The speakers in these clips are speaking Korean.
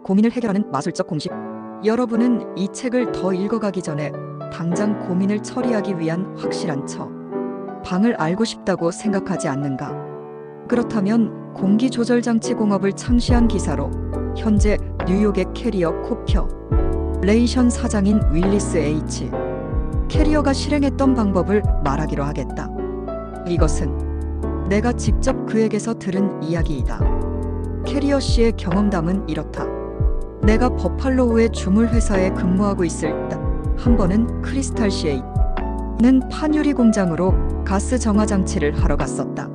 고민을 해결하는 마술적 공식. 여러분은 이 책을 더 읽어가기 전에 당장 고민을 처리하기 위한 확실한 방을 알고 싶다고 생각하지 않는가? 그렇다면 공기조절장치 공업을 창시한 기사로 현재 뉴욕의 캐리어 코퍼레이션 사장인 윌리스 H. 캐리어가 실행했던 방법을 말하기로 하겠다. 이것은 내가 직접 그에게서 들은 이야기이다. 캐리어 씨의 경험담은 이렇다. 내가 버팔로우의 주물 회사에 근무하고 있을 때 한 번은 크리스탈 씨는 판유리 공장으로 가스 정화 장치를 하러 갔었다.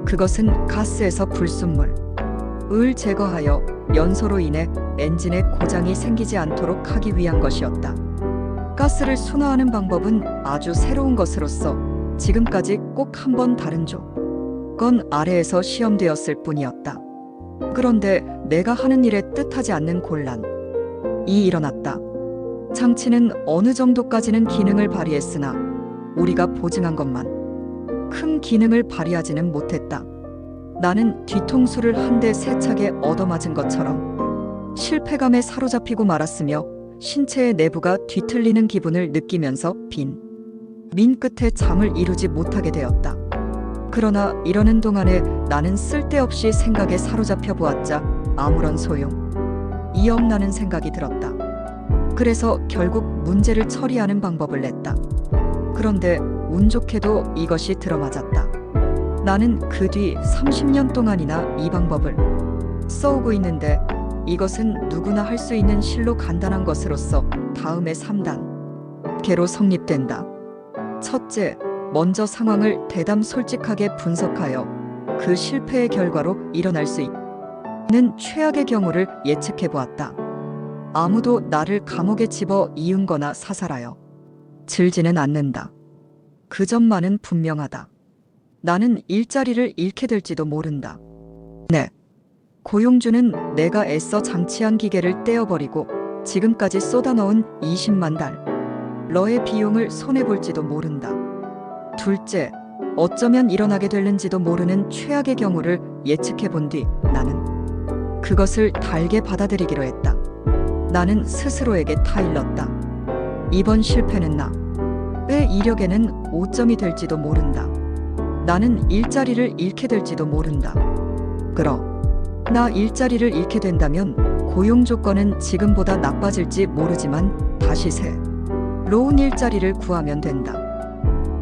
그것은 가스에서 불순물을 제거하여 연소로 인해 엔진에 고장이 생기지 않도록 하기 위한 것이었다. 가스를 순화하는 방법은 아주 새로운 것으로서 지금까지 꼭 한 번 다른 조건 아래에서 시험되었을 뿐이었다. 그런데 내가 하는 일에 뜻하지 않는 곤란이 일어났다. 장치는 어느 정도까지는 기능을 발휘했으나 우리가 보증한 것만 큰 기능을 발휘하지는 못했다. 나는 뒤통수를 한 대 세차게 얻어맞은 것처럼 실패감에 사로잡히고 말았으며 신체의 내부가 뒤틀리는 기분을 느끼면서 민 끝에 잠을 이루지 못하게 되었다. 그러나 이러는 동안에 나는 쓸데없이 생각에 사로잡혀 보았자 아무런 소용이 없다는 생각이 들었다. 그래서 결국 문제를 처리하는 방법을 냈다. 그런데 운 좋게도 이것이 들어맞았다. 나는 그 뒤 30년 동안이나 이 방법을 써오고 있는데 이것은 누구나 할 수 있는 실로 간단한 것으로서 다음의 3단계로 성립된다. 첫째, 먼저 상황을 대담 솔직하게 분석하여 그 실패의 결과로 일어날 수 있는 최악의 경우를 예측해 보았다. 아무도 나를 감옥에 집어 이은거나 사살하여 질지는 않는다. 그 점만은 분명하다. 나는 일자리를 잃게 될지도 모른다. 네. 고용주는 내가 애써 장치한 기계를 떼어버리고 지금까지 쏟아넣은 20만 달러의 비용을 손해볼지도 모른다. 둘째, 어쩌면 일어나게 될는지도 모르는 최악의 경우를 예측해 본 뒤 나는 그것을 달게 받아들이기로 했다. 나는 스스로에게 타일렀다. 이번 실패는 나의 이력에는 5점이 될지도 모른다. 나는 일자리를 잃게 될지도 모른다. 나 일자리를 잃게 된다면 고용 조건은 지금보다 나빠질지 모르지만 다시 새로운 일자리를 구하면 된다.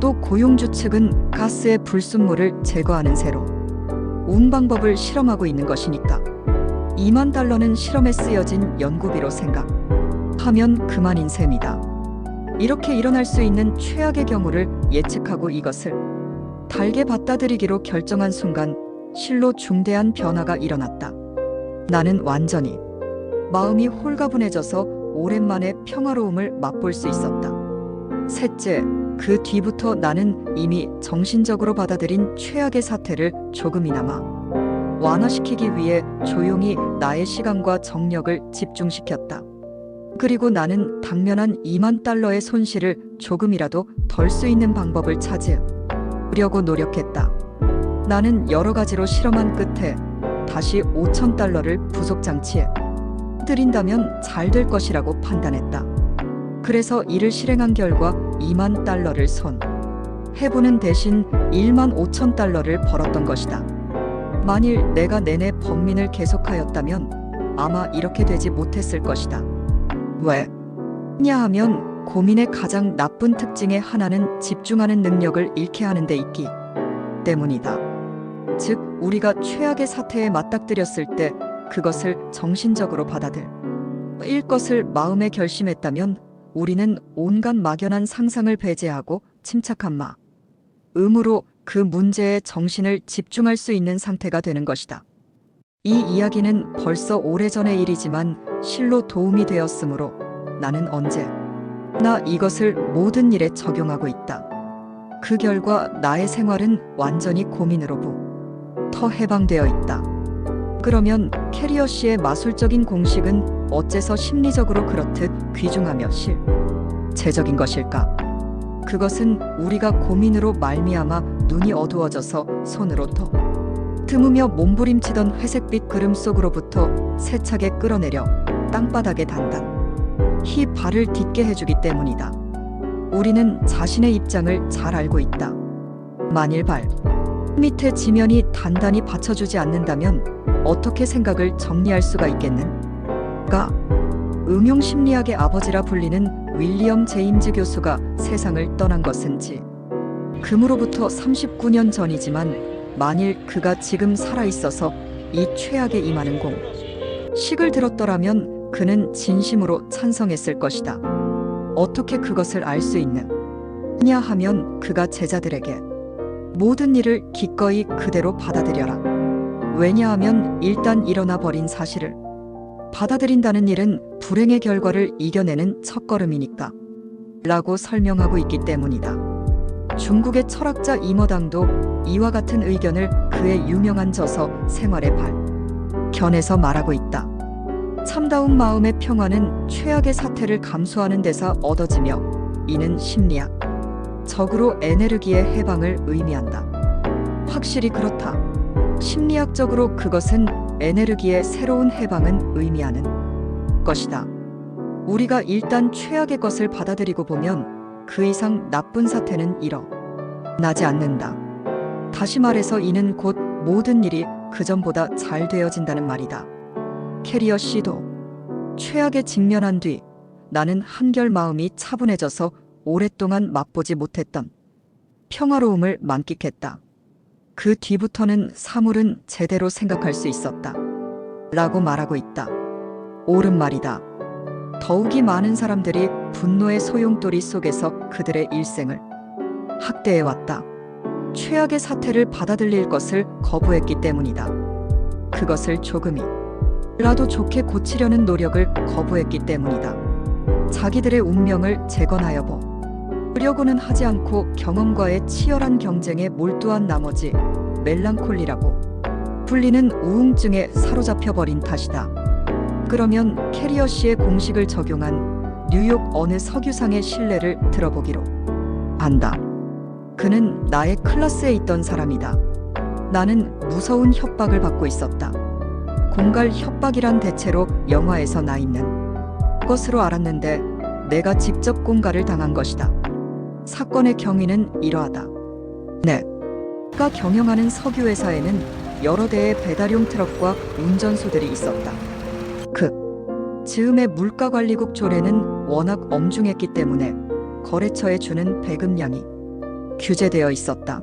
또 고용주 측은 가스의 불순물을 제거하는 새로운 방법을 실험하고 있는 것이니까 2만 달러는 실험에 쓰여진 연구비로 생각하면 그만인 셈이다. 이렇게 일어날 수 있는 최악의 경우를 예측하고 이것을 달게 받아들이기로 결정한 순간 실로 중대한 변화가 일어났다. 나는 완전히 마음이 홀가분해져서 오랜만에 평화로움을 맛볼 수 있었다. 셋째, 그 뒤부터 나는 이미 정신적으로 받아들인 최악의 사태를 조금이나마 완화시키기 위해 조용히 나의 시간과 정력을 집중시켰다. 그리고 나는 당면한 2만 달러의 손실을 조금이라도 덜 수 있는 방법을 찾으려고 노력했다. 나는 여러 가지로 실험한 끝에 다시 5천 달러를 부속 장치에 들인다면 잘 될 것이라고 판단했다. 그래서 이를 실행한 결과 2만 달러를 손해보는 대신 1만 5천 달러를 벌었던 것이다. 만일 내가 내내 범민을 계속하였다면 아마 이렇게 되지 못했을 것이다. 왜냐하면 고민의 가장 나쁜 특징의 하나는 집중하는 능력을 잃게 하는 데 있기 때문이다. 즉, 우리가 최악의 사태에 맞닥뜨렸을 때 그것을 정신적으로 받아들일 것을 마음에 결심했다면 우리는 온갖 막연한 상상을 배제하고 침착한 마음으로 그 문제에 정신을 집중할 수 있는 상태가 되는 것이다. 이 이야기는 벌써 오래전의 일이지만 실로 도움이 되었으므로 나는 언제나 이것을 모든 일에 적용하고 있다. 그 결과 나의 생활은 완전히 고민으로부터 해방되어 있다. 그러면 캐리어 씨의 마술적인 공식은 어째서 심리적으로 그렇듯 귀중하며 실제적인 것일까? 그것은 우리가 고민으로 말미암아 눈이 어두워져서 손으로 드무며 몸부림치던 회색빛 그름 속으로부터 세차게 끌어내려 땅바닥에 단단히 발을 딛게 해주기 때문이다. 우리는 자신의 입장을 잘 알고 있다. 만일 발 밑에 지면이 단단히 받쳐주지 않는다면 어떻게 생각을 정리할 수가 있겠는가? 응용심리학의 아버지라 불리는 윌리엄 제임즈 교수가 세상을 떠난 것은지 그로부터 39년 전이지만 만일 그가 지금 살아있어서 이 최악에 임하는 공식을 들었더라면 그는 진심으로 찬성했을 것이다. 어떻게 그것을 알 수 있느냐 하면 그가 제자들에게 모든 일을 기꺼이 그대로 받아들여라. 왜냐하면 일단 일어나 버린 사실을 받아들인다는 일은 불행의 결과를 이겨내는 첫걸음이니까 라고 설명하고 있기 때문이다. 중국의 철학자 이머당도 이와 같은 의견을 그의 유명한 저서 생활의 발견에서 말하고 있다. 참다운 마음의 평화는 최악의 사태를 감수하는 데서 얻어지며 이는 심리학적으로 에네르기의 해방을 의미한다. 확실히 그렇다. 심리학적으로 그것은 에네르기의 새로운 해방은 의미하는 것이다. 우리가 일단 최악의 것을 받아들이고 보면 그 이상 나쁜 사태는 일어나지 않는다. 다시 말해서 이는 곧 모든 일이 그전보다 잘 되어진다는 말이다. 캐리어 씨도 최악에 직면한 뒤 나는 한결 마음이 차분해져서 오랫동안 맛보지 못했던 평화로움을 만끽했다. 그 뒤부터는 사물은 제대로 생각할 수 있었다. 라고 말하고 있다. 옳은 말이다. 더욱이 많은 사람들이 분노의 소용돌이 속에서 그들의 일생을 학대해왔다. 최악의 사태를 받아들일 것을 거부했기 때문이다. 그것을 조금이라도 좋게 고치려는 노력을 거부했기 때문이다. 자기들의 운명을 재건하여 보려고는 하지 않고 경험과의 치열한 경쟁에 몰두한 나머지 멜랑콜리라고 불리는 우웅증에 사로잡혀 버린 탓이다. 그러면 캐리어 씨의 공식을 적용한 뉴욕 어느 석유상의 신뢰를 들어보기로 한다. 그는 나의 클래스에 있던 사람이다. 나는 무서운 협박을 받고 있었다. 공갈 협박이란 대체로 영화에서 나 있는 것으로 알았는데 내가 직접 공갈을 당한 것이다. 사건의 경위는 이러하다. 내가 경영하는 석유회사에는 여러 대의 배달용 트럭과 운전소들이 있었다. 즈음의 물가관리국 조례는 워낙 엄중했기 때문에 거래처에 주는 배급량이 규제되어 있었다.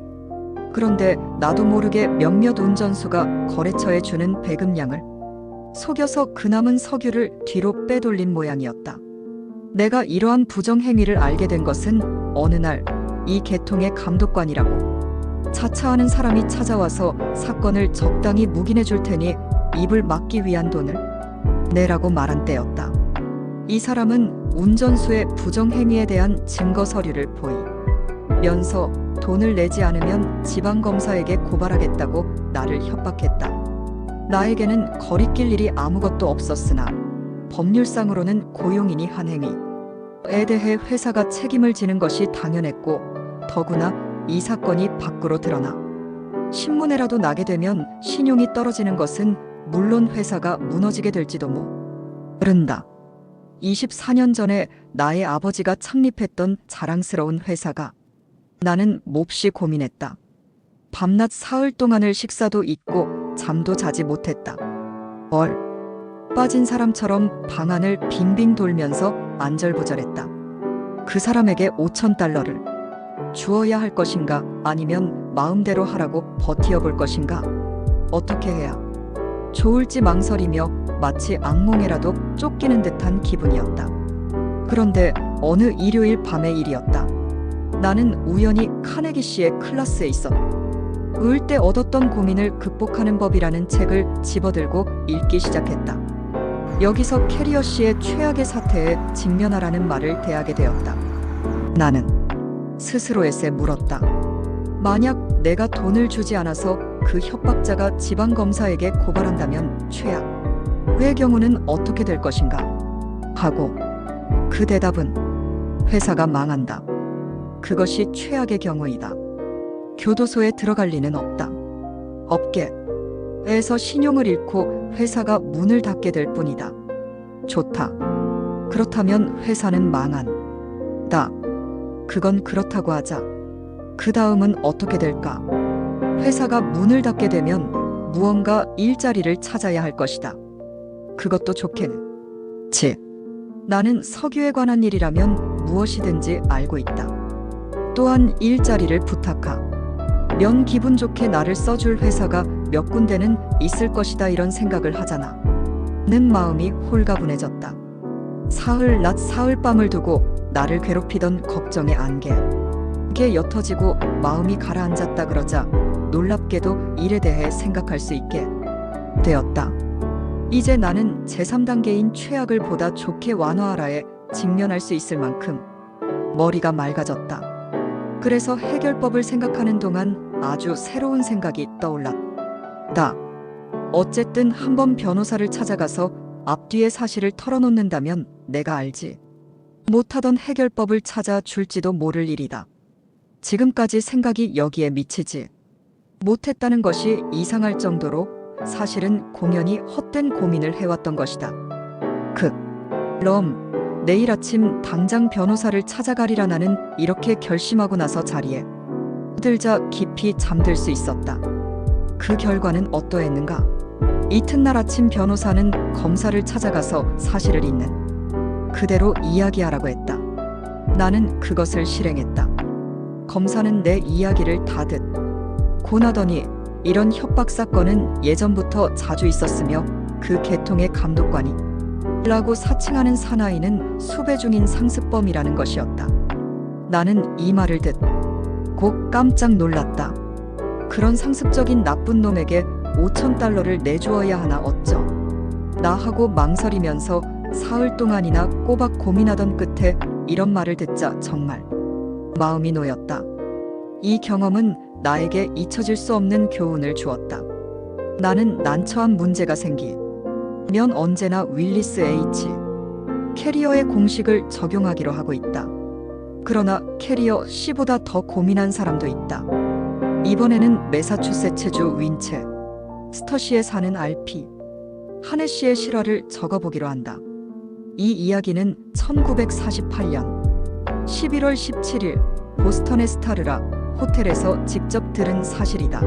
그런데 나도 모르게 몇몇 운전수가 거래처에 주는 배급량을 속여서 그 남은 석유를 뒤로 빼돌린 모양이었다. 내가 이러한 부정행위를 알게 된 것은 어느 날 이 계통의 감독관이라고 자처하는 사람이 찾아와서 사건을 적당히 묵인해 줄 테니 입을 막기 위한 돈을 내라고 말한 때였다. 이 사람은 운전수의 부정행위에 대한 증거 서류를 보이면서 돈을 내지 않으면 지방검사에게 고발하겠다고 나를 협박했다. 나에게는 거리낄 일이 아무것도 없었으나 법률상으로는 고용인이 한 행위에 대해 회사가 책임을 지는 것이 당연했고 더구나 이 사건이 밖으로 드러나 신문에라도 나게 되면 신용이 떨어지는 것은 물론 회사가 무너지게 될지도 모른다. 24년 전에 나의 아버지가 창립했던 자랑스러운 회사가 나는 몹시 고민했다. 밤낮 사흘 동안을 식사도 잊고 잠도 자지 못했다. 빠진 사람처럼 방안을 빙빙 돌면서 안절부절했다. 그 사람에게 5,000달러를 주어야 할 것인가 아니면 마음대로 하라고 버티어 볼 것인가 어떻게 해야 좋을지 망설이며 마치 악몽에라도 쫓기는 듯한 기분이었다. 그런데 어느 일요일 밤의 일이었다. 나는 우연히 카네기 씨의 클래스에 있었다. 을 때 얻었던 고민을 극복하는 법이라는 책을 집어들고 읽기 시작했다. 여기서 캐리어 씨의 최악의 사태에 직면하라는 말을 대하게 되었다. 나는 스스로에게 물었다. 만약 내가 돈을 주지 않아서 그 협박자가 지방검사에게 고발한다면 최악의 경우는 어떻게 될 것인가? 하고 그 대답은 회사가 망한다. 그것이 최악의 경우이다. 교도소에 들어갈 리는 없다. 없게 에서 신용을 잃고 회사가 문을 닫게 될 뿐이다. 좋다. 그렇다면 회사는 망한다. 그건 그렇다고 하자. 그 다음은 어떻게 될까? 회사가 문을 닫게 되면 무언가 일자리를 찾아야 할 것이다. 그것도 좋겠지. 나는 석유에 관한 일이라면 무엇이든지 알고 있다. 또한 일자리를 부탁하면 기분 좋게 나를 써줄 회사가 몇 군데는 있을 것이다, 이런 생각을 하잖아. 는 마음이 홀가분해졌다. 사흘 낮 사흘 밤을 두고 나를 괴롭히던 걱정의 안개 옅어지고 마음이 가라앉았다. 그러자 놀랍게도 일에 대해 생각할 수 있게 되었다. 이제 나는 제3단계인 최악을 보다 좋게 완화하라에 직면할 수 있을 만큼 머리가 맑아졌다. 그래서 해결법을 생각하는 동안 아주 새로운 생각이 떠올랐다. 어쨌든 한번 변호사를 찾아가서 앞뒤의 사실을 털어놓는다면 내가 알지 못하던 해결법을 찾아 줄지도 모를 일이다. 지금까지 생각이 여기에 미치지 못했다는 것이 이상할 정도로 사실은 공연히 헛된 고민을 해왔던 것이다. 그럼 내일 아침 당장 변호사를 찾아가리라. 나는 이렇게 결심하고 나서 자리에 들자 깊이 잠들 수 있었다. 그 결과는 어떠했는가? 이튿날 아침 변호사는 검사를 찾아가서 사실을 있는 그대로 이야기하라고 했다. 나는 그것을 실행했다. 검사는 내 이야기를 다 듣고 나더니 이런 협박 사건은 예전부터 자주 있었으며 그 계통의 감독관이 라고 사칭하는 사나이는 수배 중인 상습범이라는 것이었다. 나는 이 말을 듣고 깜짝 놀랐다. 그런 상습적인 나쁜 놈에게 $5,000를 내주어야 하나 어쩌. 나 하고 망설이면서 사흘 동안이나 꼬박 고민하던 끝에 이런 말을 듣자 정말 마음이 놓였다. 이 경험은 나에게 잊혀질 수 없는 교훈을 주었다. 나는 난처한 문제가 생기면 언제나 윌리스 H. 캐리어의 공식을 적용하기로 하고 있다. 그러나 캐리어 C보다 더 고민한 사람도 있다. 이번에는 매사추세츠주 윈체 스터시에 사는 RP 한혜 씨의 실화를 적어보기로 한다. 이 이야기는 1948년 11월 17일 보스턴의 스타르라 호텔에서 직접 들은 사실이다.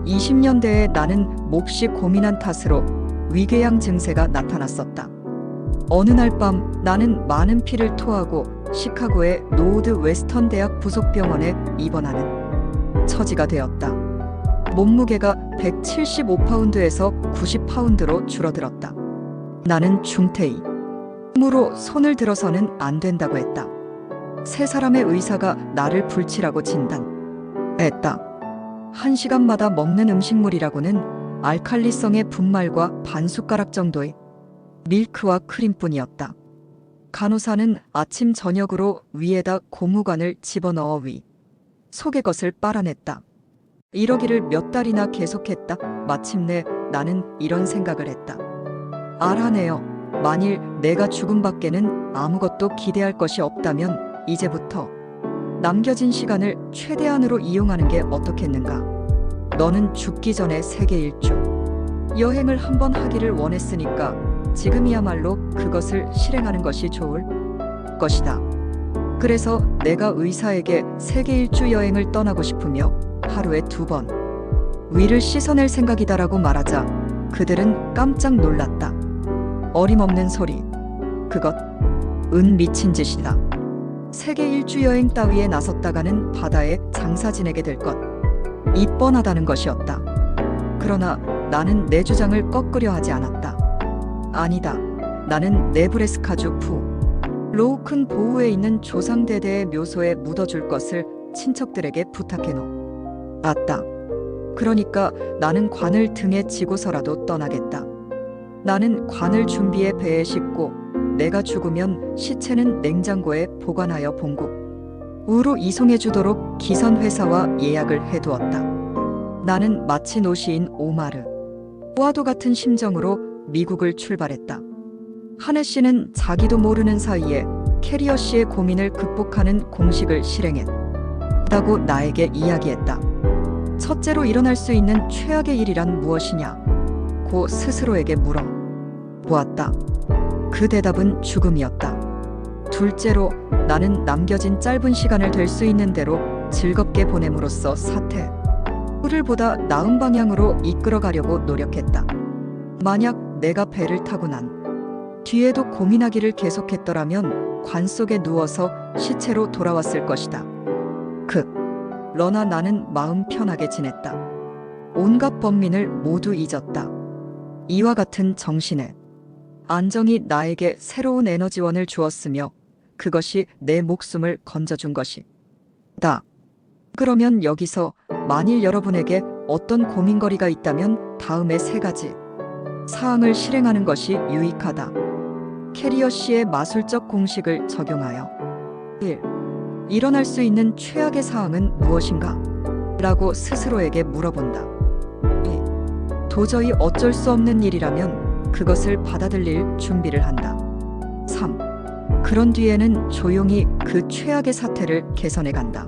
20년대에 나는 몹시 고민한 탓으로 위궤양 증세가 나타났었다. 어느 날 밤 나는 많은 피를 토하고 시카고의 노드 웨스턴 대학 부속병원에 입원하는 처지가 되었다. 몸무게가 175파운드에서 90파운드로 줄어들었다. 나는 중태이므로 손을 들어서는 안 된다고 했다. 세 사람의 의사가 나를 불치라고 진단했다. 1시간마다 먹는 음식물이라고는 알칼리성의 분말과 반 숟가락 정도의 밀크와 크림뿐이었다. 간호사는 아침 저녁으로 위에다 고무관을 집어넣어 위 속의 것을 빨아냈다. 이러기를 몇 달이나 계속했다. 마침내 나는 이런 생각을 했다. 알아내요. 만일 내가 죽음 밖에는 아무것도 기대할 것이 없다면 이제부터 남겨진 시간을 최대한으로 이용하는 게 어떻겠는가? 너는 죽기 전에 세계 일주 여행을 한번 하기를 원했으니까 지금이야말로 그것을 실행하는 것이 좋을 것이다. 그래서 내가 의사에게 세계 일주 여행을 떠나고 싶으며 하루에 2번 위를 씻어낼 생각이다라고 말하자 그들은 깜짝 놀랐다. 어림없는 소리. 그것은 미친 짓이다. 세계 일주 여행 따위에 나섰다가는 바다에 장사 지내게 될 것이 뻔하다는 것이었다. 그러나 나는 내 주장을 꺾으려 하지 않았다. 아니다. 나는 네브래스카주 푸 로우큰 보우에 있는 조상대대의 묘소에 묻어줄 것을 친척들에게 부탁해 놓았다. 그러니까 나는 관을 등에 지고서라도 떠나겠다. 나는 관을 준비해 배에 싣고 내가 죽으면 시체는 냉장고에 보관하여 본국으로 이송해 주도록 기선회사와 예약을 해두었다. 나는 마치 노시인 오마르와도 같은 심정으로 미국을 출발했다. 한혜 씨는 자기도 모르는 사이에 캐리어 씨의 고민을 극복하는 공식을 실행했다고 나에게 이야기했다. 첫째로 일어날 수 있는 최악의 일이란 무엇이냐? 고 스스로에게 물어 보았다. 그 대답은 죽음이었다. 둘째로 나는 남겨진 짧은 시간을 될 수 있는 대로 즐겁게 보냄으로써 사태를 보다 나은 방향으로 이끌어가려고 노력했다. 만약 내가 배를 타고 난 뒤에도 고민하기를 계속했더라면 관 속에 누워서 시체로 돌아왔을 것이다. 그러나 나는 마음 편하게 지냈다. 온갖 번민을 모두 잊었다. 이와 같은 정신의 안정이 나에게 새로운 에너지원을 주었으며 그것이 내 목숨을 건져준 것이다. 그러면 여기서 만일 여러분에게 어떤 고민거리가 있다면 다음의 3가지 사항을 실행하는 것이 유익하다. 캐리어 씨의 마술적 공식을 적용하여 1. 일어날 수 있는 최악의 사항은 무엇인가? 라고 스스로에게 물어본다. 2. 도저히 어쩔 수 없는 일이라면 그것을 받아들일 준비를 한다. 3. 그런 뒤에는 조용히 그 최악의 사태를 개선해 간다.